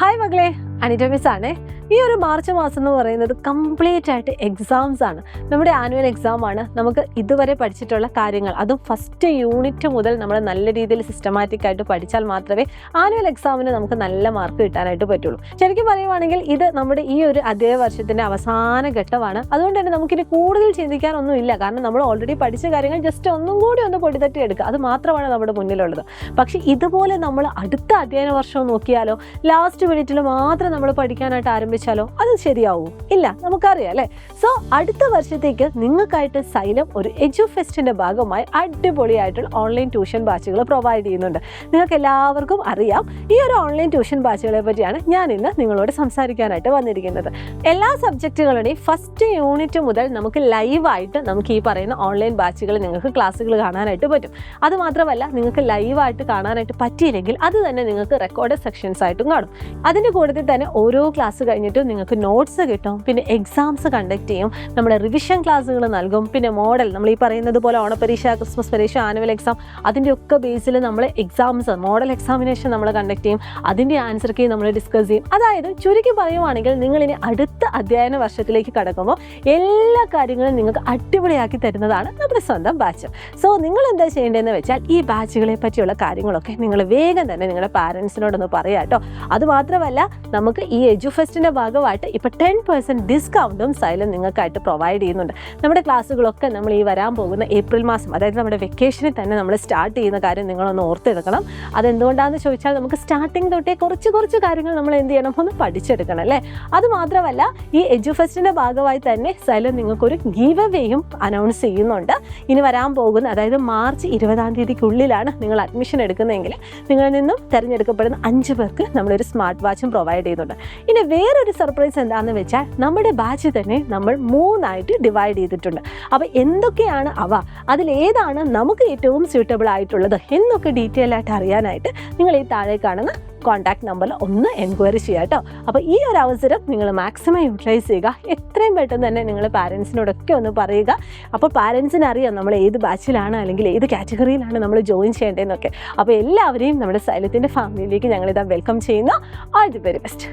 Hi മകളെ, Anita miss ആണ്. ഈ ഒരു മാർച്ച് മാസം എന്ന് പറയുന്നത് കംപ്ലീറ്റ് ആയിട്ട് എക്സാംസ് ആണ്. നമ്മുടെ ആനുവൽ എക്സാം ആണ്. നമുക്ക് ഇതുവരെ പഠിച്ചിട്ടുള്ള കാര്യങ്ങൾ, അതും ഫസ്റ്റ് യൂണിറ്റ് മുതൽ നമ്മൾ നല്ല രീതിയിൽ സിസ്റ്റമാറ്റിക് ആയിട്ട് പഠിച്ചാൽ മാത്രമേ ആനുവൽ എക്സാമിന് നമുക്ക് നല്ല മാർക്ക് കിട്ടാനായിട്ട് പറ്റുള്ളൂ. ശരിക്കും പറയുവാണെങ്കിൽ ഇത് നമ്മുടെ ഈ ഒരു അധ്യയന വർഷത്തിൻ്റെ അവസാന ഘട്ടമാണ്. അതുകൊണ്ട് തന്നെ നമുക്കിനി കൂടുതൽ ചിന്തിക്കാനൊന്നും ഇല്ല. കാരണം നമ്മൾ ഓൾറെഡി പഠിച്ച കാര്യങ്ങൾ ജസ്റ്റ് ഒന്നും കൂടി ഒന്ന് പൊടിതട്ടി എടുക്കുക, അത് മാത്രമാണ് നമ്മുടെ മുന്നിലുള്ളത്. പക്ഷേ ഇതുപോലെ നമ്മൾ അടുത്ത അധ്യയന വർഷം നോക്കിയാലോ, ലാസ്റ്റ് മിനിറ്റിൽ മാത്രം നമ്മൾ പഠിക്കാനായിട്ട് ആരംഭിച്ചാലോ അത് ശരിയാവും? ഇല്ല, നമുക്കറിയാം അല്ലേ. സോ അടുത്ത വർഷത്തേക്ക് നിങ്ങൾക്കായിട്ട് സൈലം ഒരു എഡ്യൂഫെസ്റ്റിൻ്റെ ഭാഗമായി അടിപൊളിയായിട്ടുള്ള ഓൺലൈൻ ട്യൂഷൻ ബാച്ചുകൾ പ്രൊവൈഡ് ചെയ്യുന്നുണ്ട്. നിങ്ങൾക്ക് എല്ലാവർക്കും അറിയാം, ഈ ഒരു ഓൺലൈൻ ട്യൂഷൻ ബാച്ചുകളെ പറ്റിയാണ് ഞാൻ ഇന്ന് നിങ്ങളോട് സംസാരിക്കാനായിട്ട് വന്നിരിക്കുന്നത്. എല്ലാ സബ്ജക്റ്റുകളുടെയും ഫസ്റ്റ് യൂണിറ്റ് മുതൽ നമുക്ക് ലൈവായിട്ട് നമുക്ക് ഈ പറയുന്ന ഓൺലൈൻ ബാച്ചുകൾ നിങ്ങൾക്ക് ക്ലാസ്സുകൾ കാണാനായിട്ട് പറ്റും. അതുമാത്രമല്ല, നിങ്ങൾക്ക് ലൈവായിട്ട് കാണാനായിട്ട് പറ്റിയില്ലെങ്കിൽ അത് തന്നെ നിങ്ങൾക്ക് റെക്കോർഡ് സെക്ഷൻസ് ആയിട്ടും കാണും. അതിൻ്റെ കൂട്ടത്തിൽ തന്നെ ഓരോ ക്ലാസ് കഴിഞ്ഞിട്ടും നിങ്ങൾക്ക് നോട്ട്സ് കിട്ടും. പിന്നെ എക്സാംസ് കണ്ടക്ട് ചെയ്യും, നമ്മുടെ റിവിഷൻ ക്ലാസ്സുകൾ നൽകും. പിന്നെ മോഡൽ, നമ്മൾ ഈ പറയുന്നത് പോലെ ഓണപരീക്ഷ, ക്രിസ്മസ് പരീക്ഷ, ആനുവൽ എക്സാം, അതിൻ്റെ ഒക്കെ ബേസിൽ നമ്മൾ എക്സാംസ്, മോഡൽ എക്സാമിനേഷൻ നമ്മൾ കണ്ടക്ട് ചെയ്യും. അതിൻ്റെ ആൻസർ കീ നമ്മൾ ഡിസ്കസ് ചെയ്യും. അതായത് ചുരുക്കി പറയുവാണെങ്കിൽ നിങ്ങളിനി അടുത്ത അധ്യയന വർഷത്തിലേക്ക് കടക്കുമ്പോൾ എല്ലാ കാര്യങ്ങളും നിങ്ങൾക്ക് അടിപൊളിയാക്കി തരുന്നതാണ് നമ്മുടെ സ്വന്തം ബാച്ച്. സോ നിങ്ങൾ എന്താ ചെയ്യേണ്ടതെന്ന് വെച്ചാൽ, ഈ ബാച്ചുകളെ പറ്റിയുള്ള കാര്യങ്ങളൊക്കെ നിങ്ങൾ വേഗം തന്നെ നിങ്ങളുടെ പാരൻസിനോടൊന്ന് പറയാം കേട്ടോ. അതുമാത്രമല്ല, നമുക്ക് ഈ എഡ്യൂഫെസ്റ്റിൻ്റെ ഭാഗമായിട്ട് ഇപ്പോൾ 10% ഡിസ്കൗണ്ടും സൈലം നിങ്ങൾക്കായിട്ട് പ്രൊവൈഡ് ചെയ്യുന്നുണ്ട്. നമ്മുടെ ക്ലാസ്സുകളൊക്കെ നമ്മൾ ഈ വരാൻ പോകുന്ന ഏപ്രിൽ മാസം, അതായത് നമ്മുടെ വെക്കേഷനിൽ തന്നെ നമ്മൾ സ്റ്റാർട്ട് ചെയ്യുന്ന കാര്യം നിങ്ങളൊന്ന് ഓർത്തെടുക്കണം. അതെന്തുകൊണ്ടാണെന്ന് ചോദിച്ചാൽ, നമുക്ക് സ്റ്റാർട്ടിങ് തൊട്ടേ കുറച്ച് കാര്യങ്ങൾ നമ്മൾ എന്ത് ചെയ്യണം, ഒന്ന് പഠിച്ചെടുക്കണം അല്ലേ. അതുമാത്രമല്ല, ഈ എഡ്യൂഫെസ്റ്റിൻ്റെ ഭാഗമായി തന്നെ സൈലം നിങ്ങൾക്കൊരു ഗീവ് അവേയും അനൗൺസ് ചെയ്യുന്നുണ്ട്. ഇനി വരാൻ പോകുന്ന, അതായത് മാർച്ച് 20-ാം തീയതിക്കുള്ളിലാണ് നിങ്ങൾ അഡ്മിഷൻ എടുക്കുന്നതെങ്കിൽ നിങ്ങളിൽ നിന്നും തിരഞ്ഞെടുക്കപ്പെടുന്ന 5 പേർക്ക് നമ്മളൊരു സ്മാർട്ട് വാച്ചും പ്രൊവൈഡ് ചെയ്യുന്നുണ്ട്. ഇനി വേറൊരു സർപ്രൈസ് എന്താണെന്ന് വെച്ചാൽ, നമ്മുടെ ബാച്ച് തന്നെ നമ്മൾ 3 ആയിട്ട് ഡിവൈഡ് ചെയ്തിട്ടുണ്ട്. അപ്പോൾ എന്തൊക്കെയാണ് അവ, അതിലേതാണ് നമുക്ക് ഏറ്റവും സ്യൂട്ടബിൾ ആയിട്ടുള്ളത് എന്നൊക്കെ ഡീറ്റെയിൽ ആയിട്ട് അറിയാനായിട്ട് നിങ്ങൾ ഈ താഴെ കാണുന്ന കോൺടാക്ട് നമ്പറിൽ ഒന്ന് എൻക്വയറി ചെയ്യുക കേട്ടോ. അപ്പോൾ ഈ ഒരു അവസരം നിങ്ങൾ മാക്സിമം യൂട്ടിലൈസ് ചെയ്യുക. എത്രയും പെട്ടെന്ന് തന്നെ നിങ്ങൾ പാരൻസിനോടൊക്കെ ഒന്ന് പറയുക. അപ്പോൾ പാരൻസിന് അറിയാം നമ്മൾ ഏത് ബാച്ചിലാണ് അല്ലെങ്കിൽ ഏത് കാറ്റഗറിയിലാണ് നമ്മൾ ജോയിൻ ചെയ്യേണ്ടതെന്നൊക്കെ. അപ്പോൾ എല്ലാവരെയും നമ്മുടെ സൈലത്തിൻ്റെ ഫാമിലിയിലേക്ക് ഞങ്ങളിതാ വെൽക്കം ചെയ്യുന്നു. All the very best.